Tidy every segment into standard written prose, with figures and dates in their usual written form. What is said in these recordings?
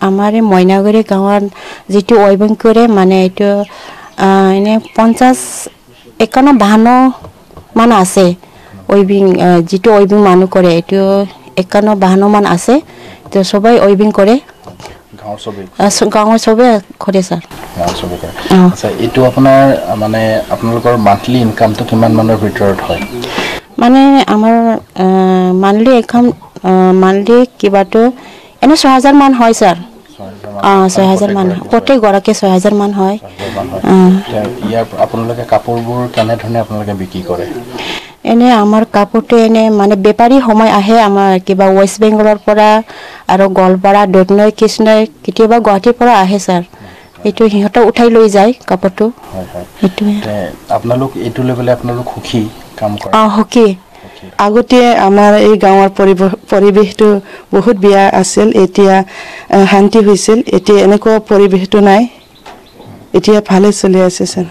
আমাৰ এই মইনাগুৰি গাঁৱত যিটো ৱিভিং কৰে মানে এইটো এনে 50-51 মান আছে ৱিভিং যিটো ৱিভিং মানুহ কৰে এইটো 51-52 মান আছে তো সবাই ৱিভিং কৰে গাঁৱৰ সবে কৰে স্যাৰ আচ্ছা এইটো আপোনাৰ মানে আপোনালোকৰ মান্থলি ইনকামটো কিমান মানৰ ভিতৰত হয় মানে আমাৰ মান্থলি ইনকাম মান্থলি কিবাটো এনে 6000 মান হয় স্যাৰ 6000 মান প্ৰত্যেক গৰাকী 6000 মান হয় ইয়াৰ আপোনালোকে কাপোৰবোৰ কেনে ধৰণে আপোনালোকে বিক্ৰী কৰে এনে আমাৰ কাপোৰটো এনে মানে বেপাৰী সময় আহে আমাৰ কিবা ওয়েস্ট বেংগলৰ পৰা আৰু গোৱালপাৰা দৈনৈ কৃষ্ণই কেতিয়াবা গুৱাহাটীৰ পৰা আহে স্যাৰ এইটো হিহঁতে উঠাই লৈ যায় কাপোৰটো এইটো আপোনালোক এইটো লেভেলে আপোনালোক সুখী কাম কৰে সুখী আগতে আমাৰ এই গাঁৱৰ পৰিবেশটো বহুত বেয়া আছিল এতিয়া শান্তি হৈছিল এতিয়া এনেকুৱা পৰিবেশটো নাই এতিয়া ভালে চলি আছে স্যাৰ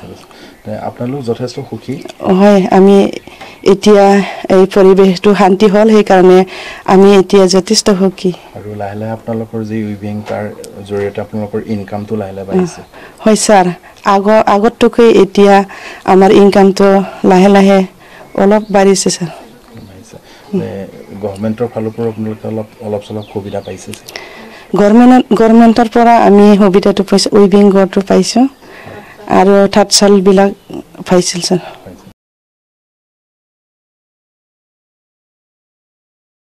আপোনালোক যথেষ্ট সুখী হয় আমি এতিয়া এই পৰিবেশটো শান্তি হল সেই কাৰণে আমি এতিয়া যথেষ্ট সুখী আৰু লাহে লাহে আপোনালোকৰ যি উইভিং তাৰ জৰিয়তে আপোনালোকৰ ইনকামটো লাহে লাহে বাঢ়িছে হয় স্যাৰ আগতকৈ এতিয়া আমাৰ ইনকামটো লাহে লাহে অলপ বাঢ়িছে স্যাৰ গভৰ্ণমেণ্টৰ ফালৰ পৰা আপোনালোকে অলপ চলপ সুবিধা পাইছে গভৰ্ণমেণ্টৰ পৰা আমি সুবিধাটো পাইছোঁ উইভিং ঘৰটো পাইছোঁ আৰু তাঁতশালবিলাক পাইছিল স্যাৰ